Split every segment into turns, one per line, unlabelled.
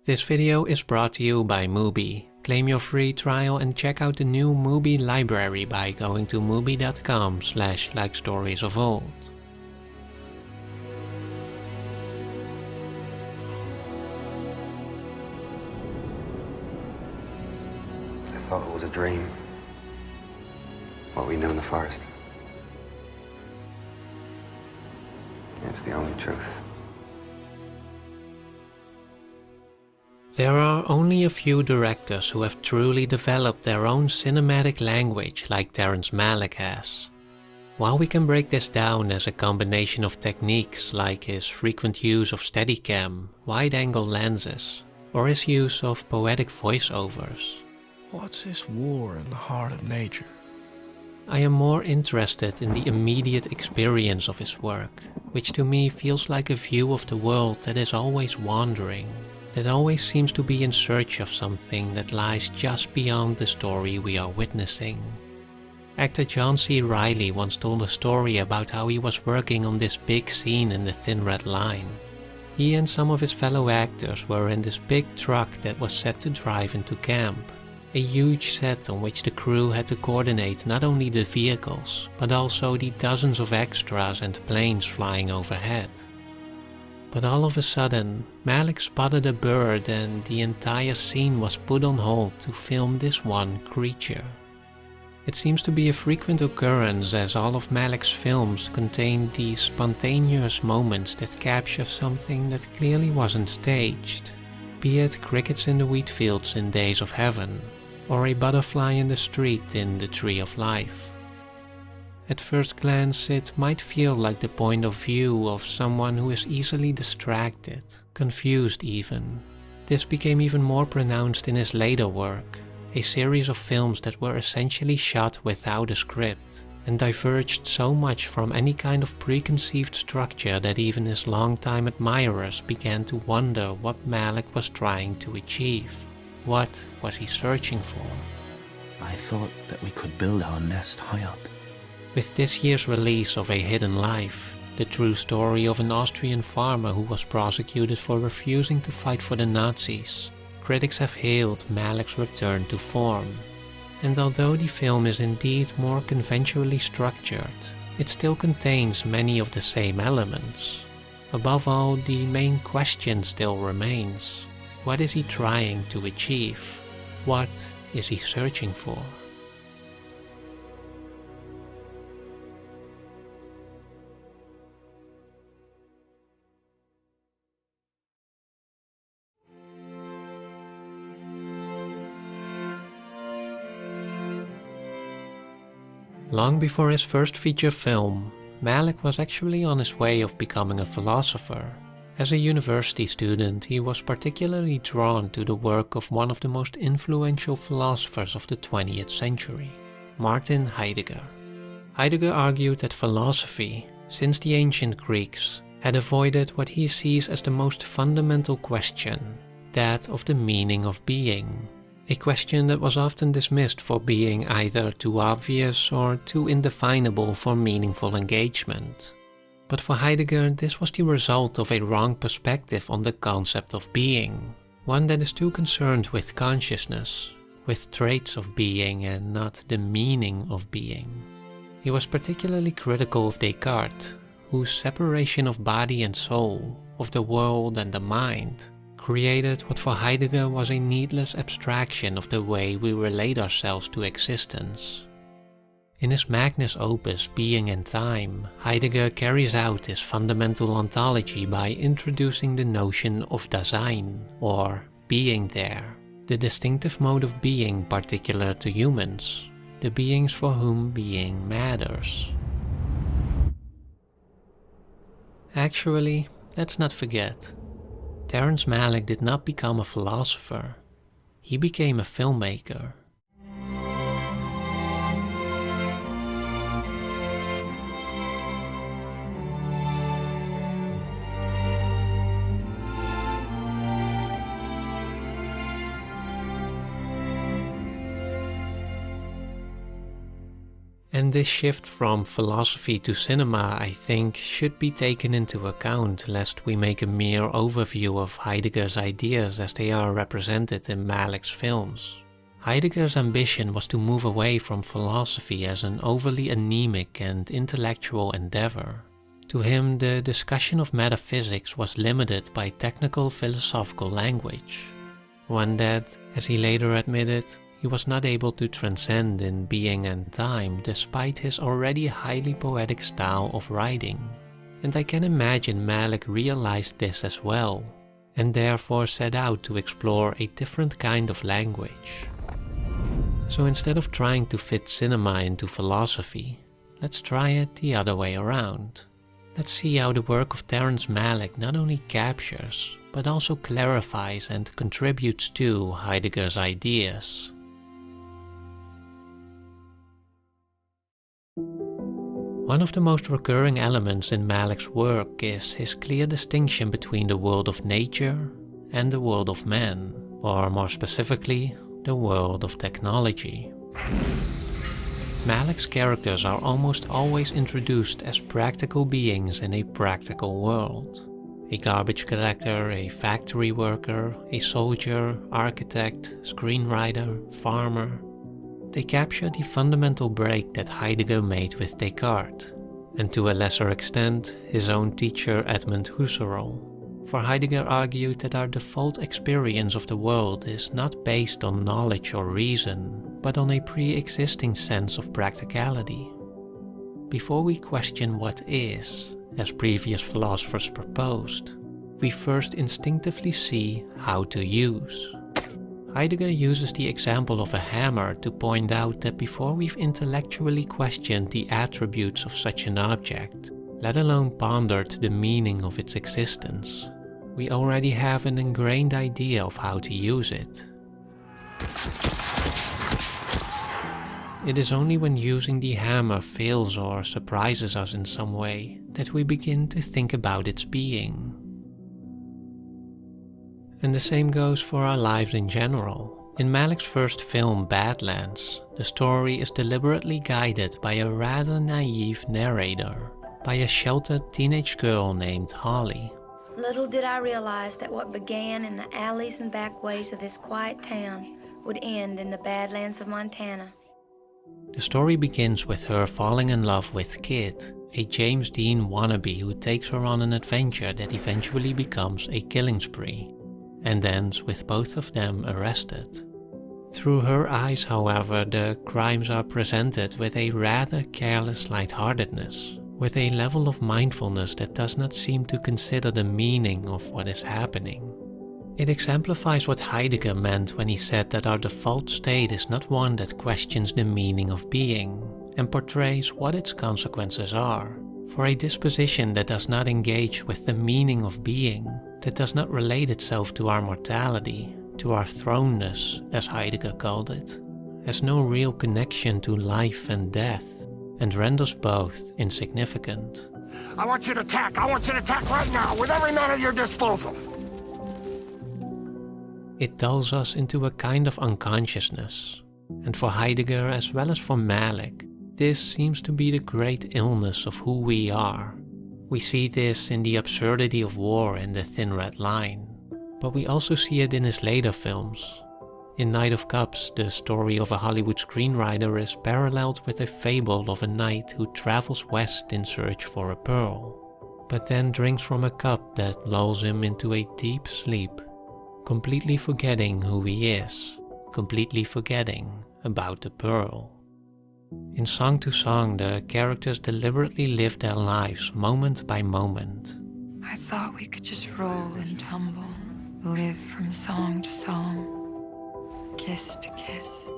This video is brought to you by Mubi. Claim your free trial and check out the new Mubi library by going to mubi.com/likestoriesofold.
I thought it was a dream. What we knew in the forest. It's the only truth.
There are only a few directors who have truly developed their own cinematic language like Terrence Malick has. While we can break this down as a combination of techniques like his frequent use of Steadicam, wide-angle lenses, or his use of poetic voiceovers,
what's this war in the heart of nature?
I am more interested in the immediate experience of his work, which to me feels like a view of the world that is always wandering, that always seems to be in search of something that lies just beyond the story we are witnessing. Actor John C. Reilly once told a story about how he was working on this big scene in The Thin Red Line. He and some of his fellow actors were in this big truck that was set to drive into camp. A huge set on which the crew had to coordinate not only the vehicles, but also the dozens of extras and planes flying overhead. But all of a sudden, Malick spotted a bird and the entire scene was put on hold to film this one creature. It seems to be a frequent occurrence as all of Malick's films contain these spontaneous moments that capture something that clearly wasn't staged, be it crickets in the wheat fields in Days of Heaven, or a butterfly in the street in The Tree of Life. At first glance, it might feel like the point of view of someone who is easily distracted, confused even. This became even more pronounced in his later work, a series of films that were essentially shot without a script, and diverged so much from any kind of preconceived structure that even his longtime admirers began to wonder what Malick was trying to achieve. What was he searching for?
I thought that we could build our nest high up.
With this year's release of A Hidden Life, the true story of an Austrian farmer who was prosecuted for refusing to fight for the Nazis, critics have hailed Malick's return to form. And although the film is indeed more conventionally structured, it still contains many of the same elements. Above all, the main question still remains. What is he trying to achieve? What is he searching for? Long before his first feature film, Malick was actually on his way of becoming a philosopher. As a university student, he was particularly drawn to the work of one of the most influential philosophers of the 20th century, Martin Heidegger. Heidegger argued that philosophy, since the ancient Greeks, had avoided what he sees as the most fundamental question, that of the meaning of being. A question that was often dismissed for being either too obvious or too indefinable for meaningful engagement. But for Heidegger, this was the result of a wrong perspective on the concept of being, one that is too concerned with consciousness, with traits of being and not the meaning of being. He was particularly critical of Descartes, whose separation of body and soul, of the world and the mind, created what for Heidegger was a needless abstraction of the way we relate ourselves to existence. In his magnus opus Being and Time, Heidegger carries out his fundamental ontology by introducing the notion of Dasein, or being there, the distinctive mode of being particular to humans, the beings for whom being matters. Actually, let's not forget, Terrence Malick did not become a philosopher, he became a filmmaker. And this shift from philosophy to cinema, I think, should be taken into account, lest we make a mere overview of Heidegger's ideas as they are represented in Malick's films. Heidegger's ambition was to move away from philosophy as an overly anemic and intellectual endeavor. To him, the discussion of metaphysics was limited by technical philosophical language, one that, as he later admitted, he was not able to transcend in being and time despite his already highly poetic style of writing. And I can imagine Malick realized this as well, and therefore set out to explore a different kind of language. So instead of trying to fit cinema into philosophy, let's try it the other way around. Let's see how the work of Terrence Malick not only captures, but also clarifies and contributes to Heidegger's ideas. One of the most recurring elements in Malick's work is his clear distinction between the world of nature and the world of man, or more specifically, the world of technology. Malick's characters are almost always introduced as practical beings in a practical world. A garbage collector, a factory worker, a soldier, architect, screenwriter, farmer. They capture the fundamental break that Heidegger made with Descartes, and to a lesser extent, his own teacher Edmund Husserl. For Heidegger argued that our default experience of the world is not based on knowledge or reason, but on a pre-existing sense of practicality. Before we question what is, as previous philosophers proposed, we first instinctively see how to use. Heidegger uses the example of a hammer to point out that before we've intellectually questioned the attributes of such an object, let alone pondered the meaning of its existence, we already have an ingrained idea of how to use it. It is only when using the hammer fails or surprises us in some way that we begin to think about its being. And the same goes for our lives in general. In Malick's first film, Badlands, the story is deliberately guided by a rather naive narrator, by a sheltered teenage girl named Holly.
Little did I realize that what began in the alleys and backways of this quiet town would end in the Badlands of Montana.
The story begins with her falling in love with Kid, a James Dean wannabe who takes her on an adventure that eventually becomes a killing spree, and ends with both of them arrested. Through her eyes, however, the crimes are presented with a rather careless lightheartedness, with a level of mindfulness that does not seem to consider the meaning of what is happening. It exemplifies what Heidegger meant when he said that our default state is not one that questions the meaning of being, and portrays what its consequences are. For a disposition that does not engage with the meaning of being, that does not relate itself to our mortality, to our thrownness, as Heidegger called it, has no real connection to life and death, and renders both insignificant.
I want you to attack! I want you to attack right now, with every man at your disposal!
It dulls us into a kind of unconsciousness, and for Heidegger as well as for Malick, this seems to be the great illness of who we are. We see this in the absurdity of war in The Thin Red Line, but we also see it in his later films. In Night of Cups, the story of a Hollywood screenwriter is paralleled with a fable of a knight who travels west in search for a pearl, but then drinks from a cup that lulls him into a deep sleep, completely forgetting who he is, completely forgetting about the pearl. In Song to Song, the characters deliberately live their lives moment by moment.
I thought we could just roll and tumble, live from song to song, kiss to kiss.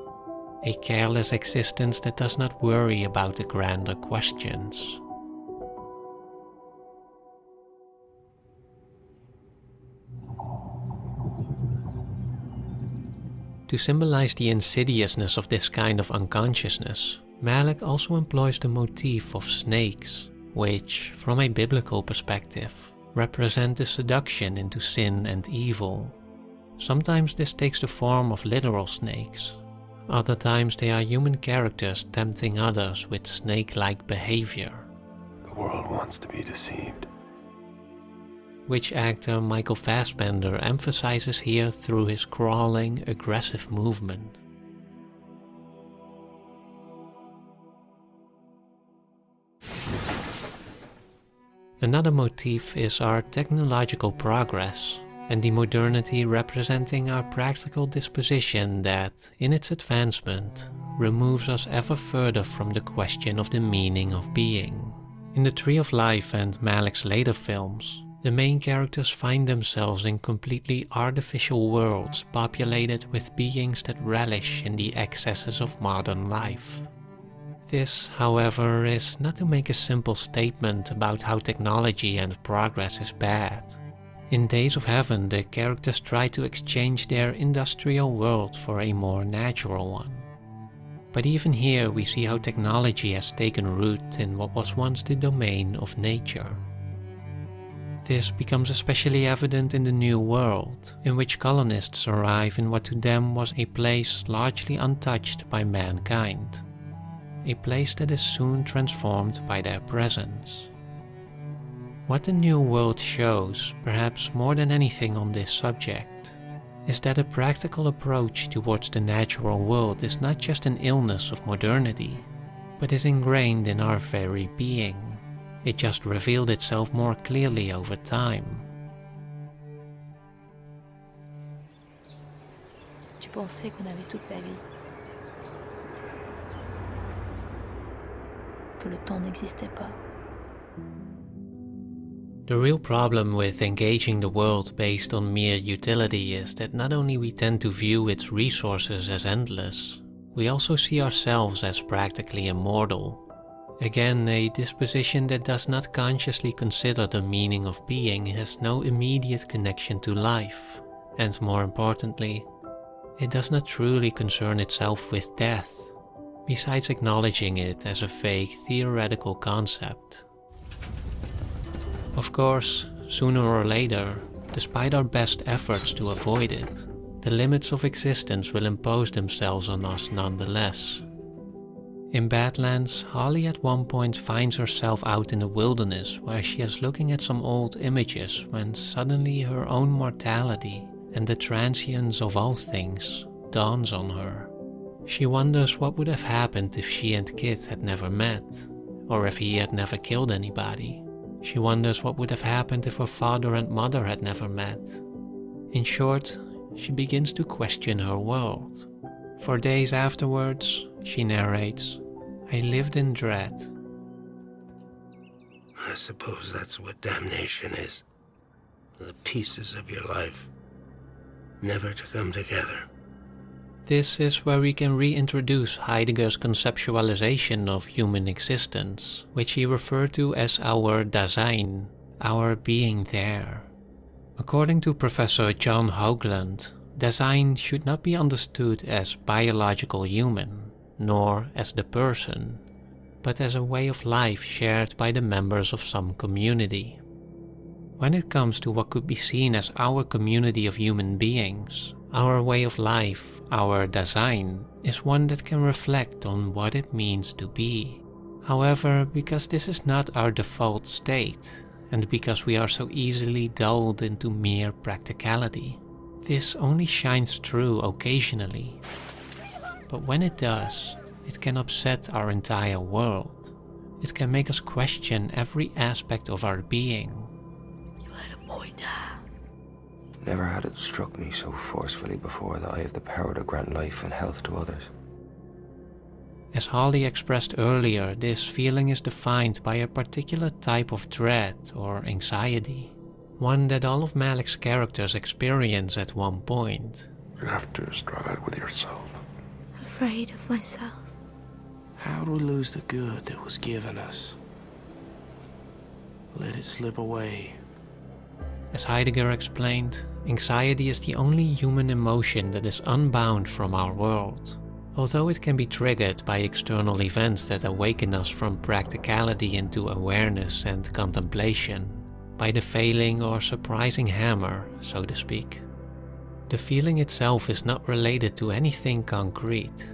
A careless existence that does not worry about the grander questions. To symbolize the insidiousness of this kind of unconsciousness, Malick also employs the motif of snakes, which, from a biblical perspective, represent the seduction into sin and evil. Sometimes this takes the form of literal snakes, Other times they are human characters tempting others with snake-like behavior.
The world wants to be deceived.
Which actor Michael Fassbender emphasizes here through his crawling, aggressive movement. Another motif is our technological progress, and the modernity representing our practical disposition that, in its advancement, removes us ever further from the question of the meaning of being. In The Tree of Life and Malick's later films, the main characters find themselves in completely artificial worlds populated with beings that relish in the excesses of modern life. This, however, is not to make a simple statement about how technology and progress is bad. In Days of Heaven, the characters try to exchange their industrial world for a more natural one. But even here we see how technology has taken root in what was once the domain of nature. This becomes especially evident in the New World, in which colonists arrive in what to them was a place largely untouched by mankind. A place that is soon transformed by their presence. What the New World shows, perhaps more than anything on this subject, is that a practical approach towards the natural world is not just an illness of modernity, but is ingrained in our very being. It just revealed itself more clearly over time.
Tu pensais qu'on avait toute la vie. Que le temps n'existait pas.
The real problem with engaging the world based on mere utility is that not only we tend to view its resources as endless, we also see ourselves as practically immortal. Again, a disposition that does not consciously consider the meaning of being has no immediate connection to life, and more importantly, it does not truly concern itself with death, besides acknowledging it as a vague theoretical concept. Of course, sooner or later, despite our best efforts to avoid it, the limits of existence will impose themselves on us nonetheless. In Badlands, Holly at one point finds herself out in the wilderness where she is looking at some old images when suddenly her own mortality and the transience of all things dawns on her. She wonders what would have happened if she and Kit had never met, or if he had never killed anybody. She wonders what would have happened if her father and mother had never met. In short, she begins to question her world. For days afterwards, she narrates, I lived in dread.
I suppose that's what damnation is. The pieces of your life, never to come together.
This is where we can reintroduce Heidegger's conceptualization of human existence, which he referred to as our Dasein, our being there. According to Professor John Hoagland, Dasein should not be understood as biological human, nor as the person, but as a way of life shared by the members of some community. When it comes to what could be seen as our community of human beings, our way of life, our Dasein, is one that can reflect on what it means to be. However, because this is not our default state, and because we are so easily dulled into mere practicality, this only shines through occasionally. But when it does, it can upset our entire world. It can make us question every aspect of our being.
You let a boy die.
Never had it struck me so forcefully before that I have the power to grant life and health to others.
As Holly expressed earlier, this feeling is defined by a particular type of dread or anxiety, one that all of Malick's characters experience at one point.
You have to struggle with yourself.
Afraid of myself.
How'd we lose the good that was given us? Let it slip away.
As Heidegger explained, anxiety is the only human emotion that is unbound from our world. Although it can be triggered by external events that awaken us from practicality into awareness and contemplation, by the failing or surprising hammer, so to speak. The feeling itself is not related to anything concrete,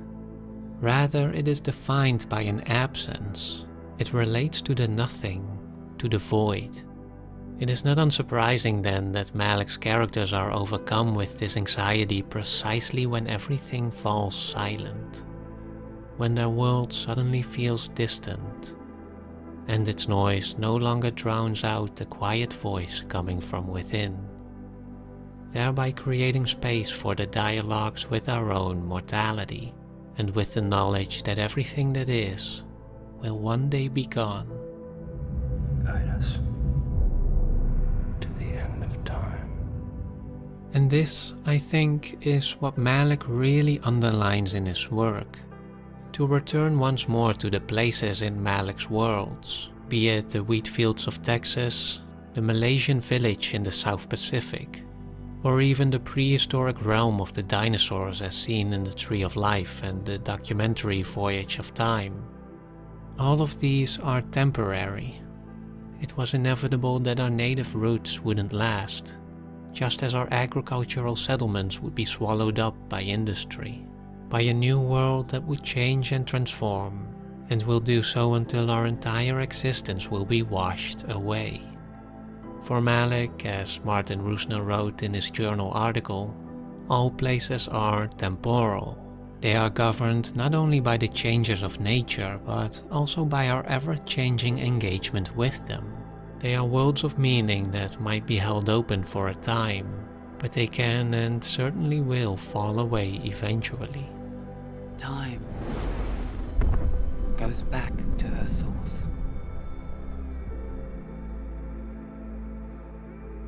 Rather, it is defined by an absence. It relates to the nothing, to the void. It is not unsurprising then that Malick's characters are overcome with this anxiety precisely when everything falls silent, when their world suddenly feels distant, and its noise no longer drowns out the quiet voice coming from within, thereby creating space for the dialogues with our own mortality, and with the knowledge that everything that is will one day be gone.
Guide us to the end of time.
And this, I think, is what Malick really underlines in his work. To return once more to the places in Malick's worlds, be it the wheat fields of Texas, the Malaysian village in the South Pacific, or even the prehistoric realm of the dinosaurs as seen in the Tree of Life and the documentary Voyage of Time. All of these are temporary. It was inevitable that our native roots wouldn't last, just as our agricultural settlements would be swallowed up by industry, by a new world that would change and transform, and will do so until our entire existence will be washed away. For Malick, as Martin Roosner wrote in his journal article, all places are temporal. They are governed not only by the changes of nature, but also by our ever-changing engagement with them. They are worlds of meaning that might be held open for a time, but they can and certainly will fall away eventually.
Time goes back to her source.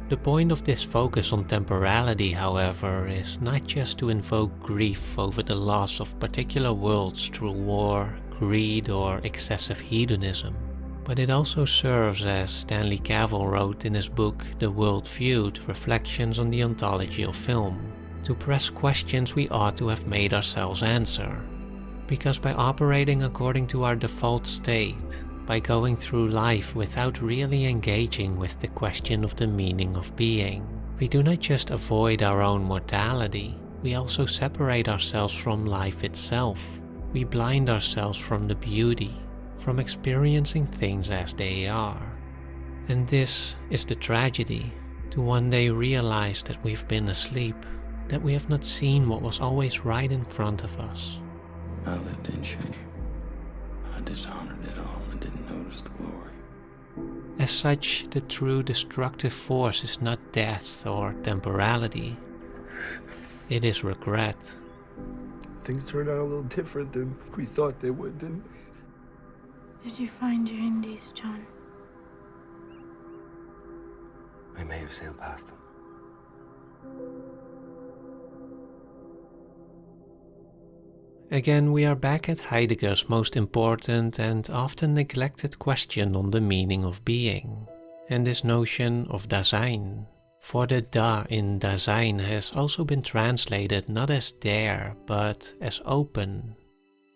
The point of this focus on temporality, however, is not just to invoke grief over the loss of particular worlds through war, greed, or excessive hedonism, but it also serves, as Stanley Cavell wrote in his book The World Viewed, Reflections on the Ontology of Film, to press questions we ought to have made ourselves answer. Because by operating according to our default state, by going through life without really engaging with the question of the meaning of being, we do not just avoid our own mortality, we also separate ourselves from life itself. We blind ourselves from the beauty, from experiencing things as they are. And this is the tragedy, to one day realize that we've been asleep, that we have not seen what was always right in front of us.
I lived in shame. I dishonored it all and didn't notice the glory.
As such, the true destructive force is not death or temporality. It is regret.
Things turned out a little different than we thought they would, didn't they?
Did you find your Indies, John?
We may have sailed past them.
Again, we are back at Heidegger's most important and often neglected question on the meaning of being, and this notion of Dasein. For the Da in Dasein has also been translated not as there, but as open,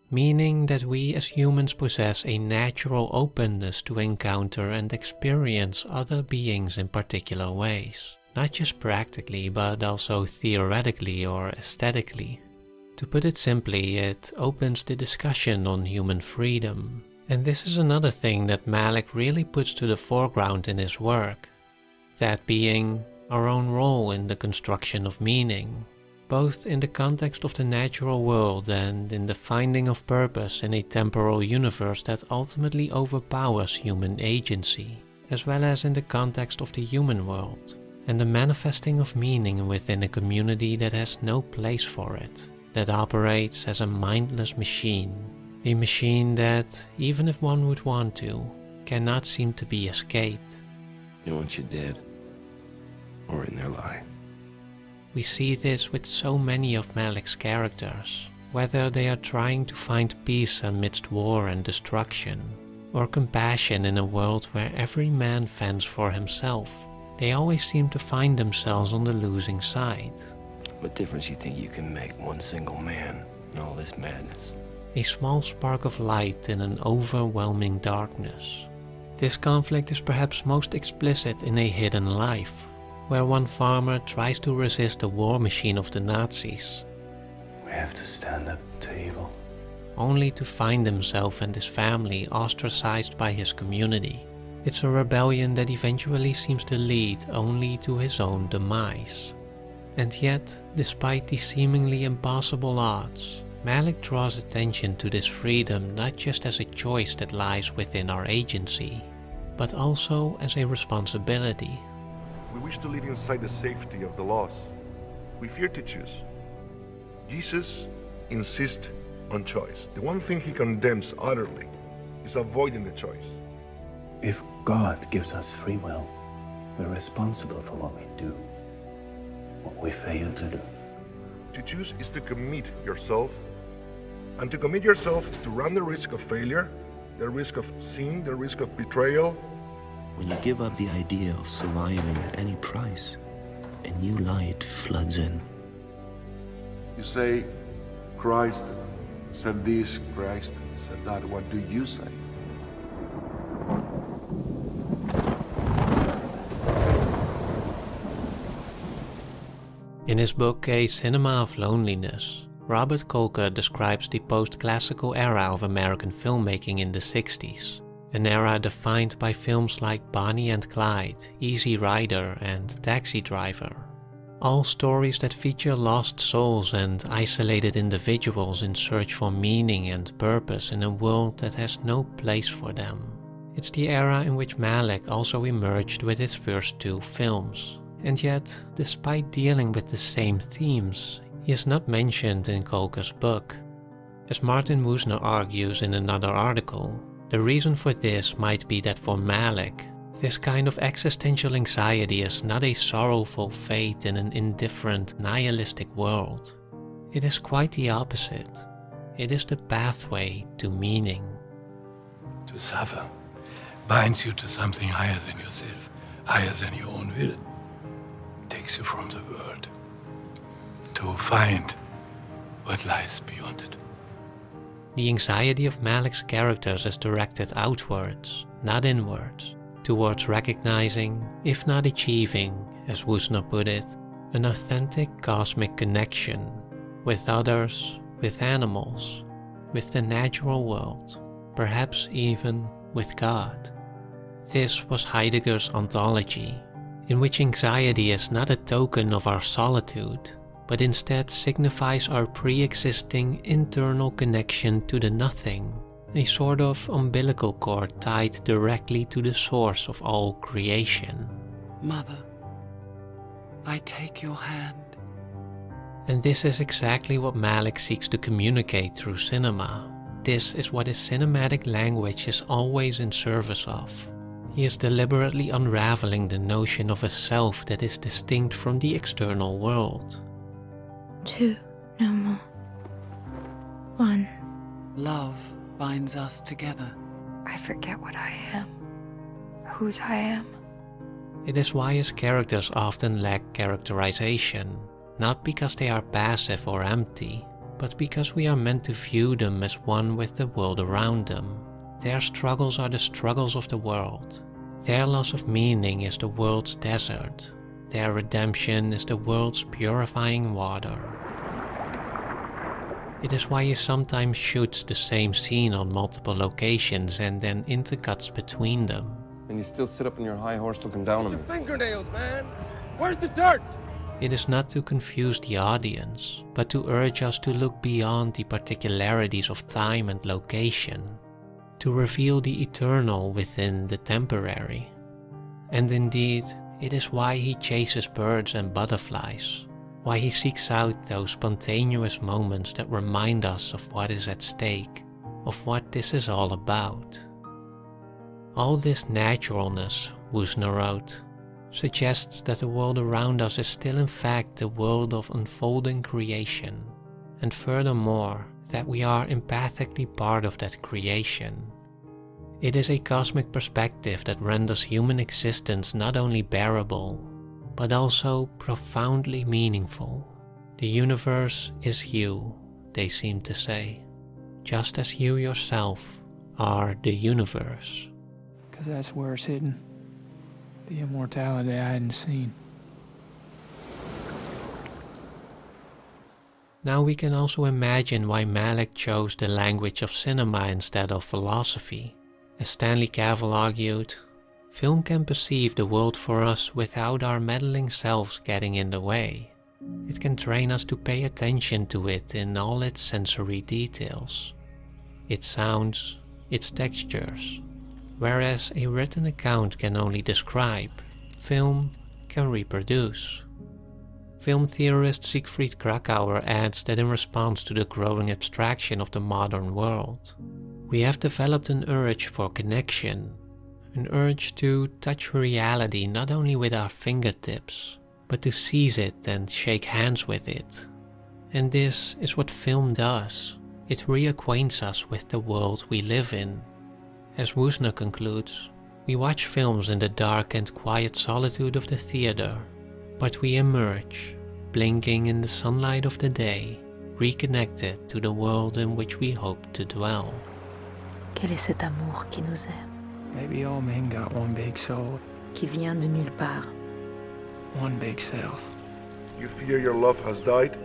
meaning that we as humans possess a natural openness to encounter and experience other beings in particular ways, not just practically, but also theoretically or aesthetically. To put it simply, it opens the discussion on human freedom. And this is another thing that Malick really puts to the foreground in his work. That being our own role in the construction of meaning, both in the context of the natural world and in the finding of purpose in a temporal universe that ultimately overpowers human agency, as well as in the context of the human world, and the manifesting of meaning within a community that has no place for it, that operates as a mindless machine, a machine that, even if one would want to, cannot seem to be escaped.
They want you dead, or in their lie.
We see this with so many of Malick's characters, whether they are trying to find peace amidst war and destruction, or compassion in a world where every man fends for himself. They always seem to find themselves on the losing side.
What difference you think you can make, one single man, in all this madness?
A small spark of light in an overwhelming darkness. This conflict is perhaps most explicit in A Hidden Life, where one farmer tries to resist the war machine of the Nazis.
We have to stand up to evil.
only to find himself and his family ostracized by his community. It's a rebellion that eventually seems to lead only to his own demise. And yet, despite these seemingly impossible odds, Malick draws attention to this freedom not just as a choice that lies within our agency, but also as a responsibility.
We wish to live inside the safety of the laws. We fear to choose. Jesus insists on choice. The one thing he condemns utterly is avoiding the choice.
If God gives us free will, we're responsible for what we do, what we fail to do.
To choose is to commit yourself, and to commit yourself is to run the risk of failure, the risk of sin, the risk of betrayal.
When you give up the idea of surviving at any price, a new light floods in.
You say, Christ said this, Christ said that. What do you say?
In his book A Cinema of Loneliness, Robert Kolker describes the post-classical era of American filmmaking in the 60s, an era defined by films like Bonnie and Clyde, Easy Rider, and Taxi Driver. All stories that feature lost souls and isolated individuals in search for meaning and purpose in a world that has no place for them. It's the era in which Malick also emerged with his first two films. And yet, despite dealing with the same themes, he is not mentioned in Kolker's book. As Martin Woosner argues in another article, the reason for this might be that for Malick, this kind of existential anxiety is not a sorrowful fate in an indifferent, nihilistic world. It is quite the opposite. It is the pathway to meaning.
To suffer binds you to something higher than yourself, higher than your own will. Takes you from the world to find what lies beyond it.
The anxiety of Malick's characters is directed outwards, not inwards, towards recognizing, if not achieving, as Woosner put it, an authentic cosmic connection with others, with animals, with the natural world, perhaps even with God. This was Heidegger's ontology, in which anxiety is not a token of our solitude, but instead signifies our pre-existing internal connection to the nothing, a sort of umbilical cord tied directly to the source of all creation.
Mother, I take your hand.
And this is exactly what Malick seeks to communicate through cinema. This is what his cinematic language is always in service of. He is deliberately unraveling the notion of a self that is distinct from the external world.
2, no more. 1.
Love binds us together.
I forget what I am, whose I am.
It is why his characters often lack characterization, not because they are passive or empty, but because we are meant to view them as one with the world around them. Their struggles are the struggles of the world. Their loss of meaning is the world's desert. Their redemption is the world's purifying water. It is why he sometimes shoots the same scene on multiple locations and then intercuts between them.
And you still sit up on your high horse looking down on me.
Your fingernails, man! Where's the dirt?
It is not to confuse the audience, but to urge us to look beyond the particularities of time and location, to reveal the eternal within the temporary. And indeed, it is why he chases birds and butterflies, why he seeks out those spontaneous moments that remind us of what is at stake, of what this is all about. All this naturalness, Woosner wrote, suggests that the world around us is still in fact a world of unfolding creation, and furthermore, that we are empathically part of that creation. It is a cosmic perspective that renders human existence not only bearable, but also profoundly meaningful. The universe is you, they seem to say, just as you yourself are the universe.
'Cause that's where it's hidden. The immortality I hadn't seen.
Now we can also imagine why Malick chose the language of cinema instead of philosophy. As Stanley Cavell argued, film can perceive the world for us without our meddling selves getting in the way. It can train us to pay attention to it in all its sensory details, its sounds, its textures. Whereas a written account can only describe, film can reproduce. Film theorist Siegfried Kracauer adds that in response to the growing abstraction of the modern world, we have developed an urge for connection, an urge to touch reality not only with our fingertips, but to seize it and shake hands with it. And this is what film does. It reacquaints us with the world we live in. As Woosner concludes, we watch films in the dark and quiet solitude of the theater, but we emerge, blinking in the sunlight of the day, reconnected to the world in which we hope to dwell.
Quel est cet amour qui nous aime?
Maybe all men got one big soul.
Qui vient de nulle part.
One big self.
You fear your love has died?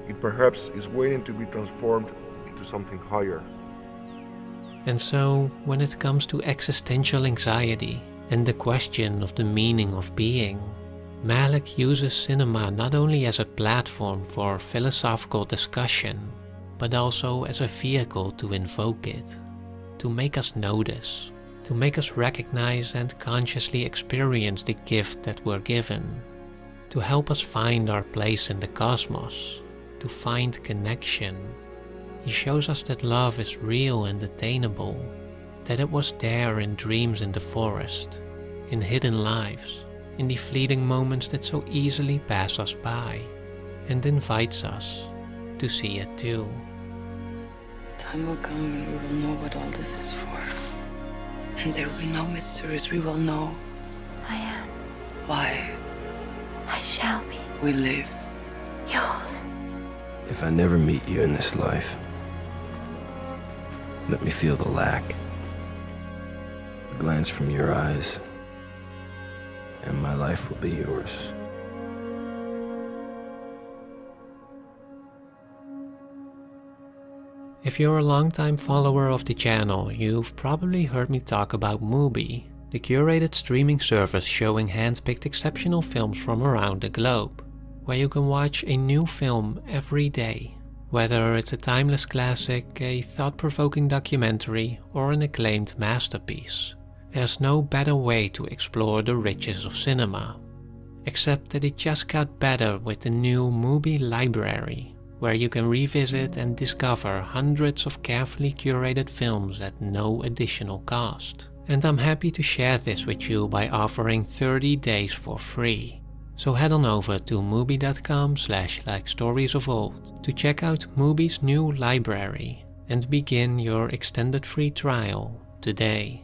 It perhaps is waiting to be transformed into something higher.
And so, when it comes to existential anxiety and the question of the meaning of being, Malick uses cinema not only as a platform for philosophical discussion, but also as a vehicle to invoke it, to make us notice, to make us recognize and consciously experience the gift that we're given, to help us find our place in the cosmos, to find connection. He shows us that love is real and attainable, that it was there in dreams in the forest, in hidden lives, in the fleeting moments that so easily pass us by, and invites us to see it too.
Time will come when we will know what all this is for. And there will be no mysteries. We will know.
I am.
Why?
I shall be.
We live.
Yours.
If I never meet you in this life, let me feel the lack. A glance from your eyes, and my life will be yours.
If you're a longtime follower of the channel, you've probably heard me talk about Mubi, the curated streaming service showing hand-picked exceptional films from around the globe, where you can watch a new film every day. Whether it's a timeless classic, a thought-provoking documentary, or an acclaimed masterpiece, there's no better way to explore the riches of cinema. Except that it just got better with the new Mubi library, where you can revisit and discover hundreds of carefully curated films at no additional cost. And I'm happy to share this with you by offering 30 days for free. So head on over to mubi.com/likestoriesofold to check out Mubi's new library and begin your extended free trial today.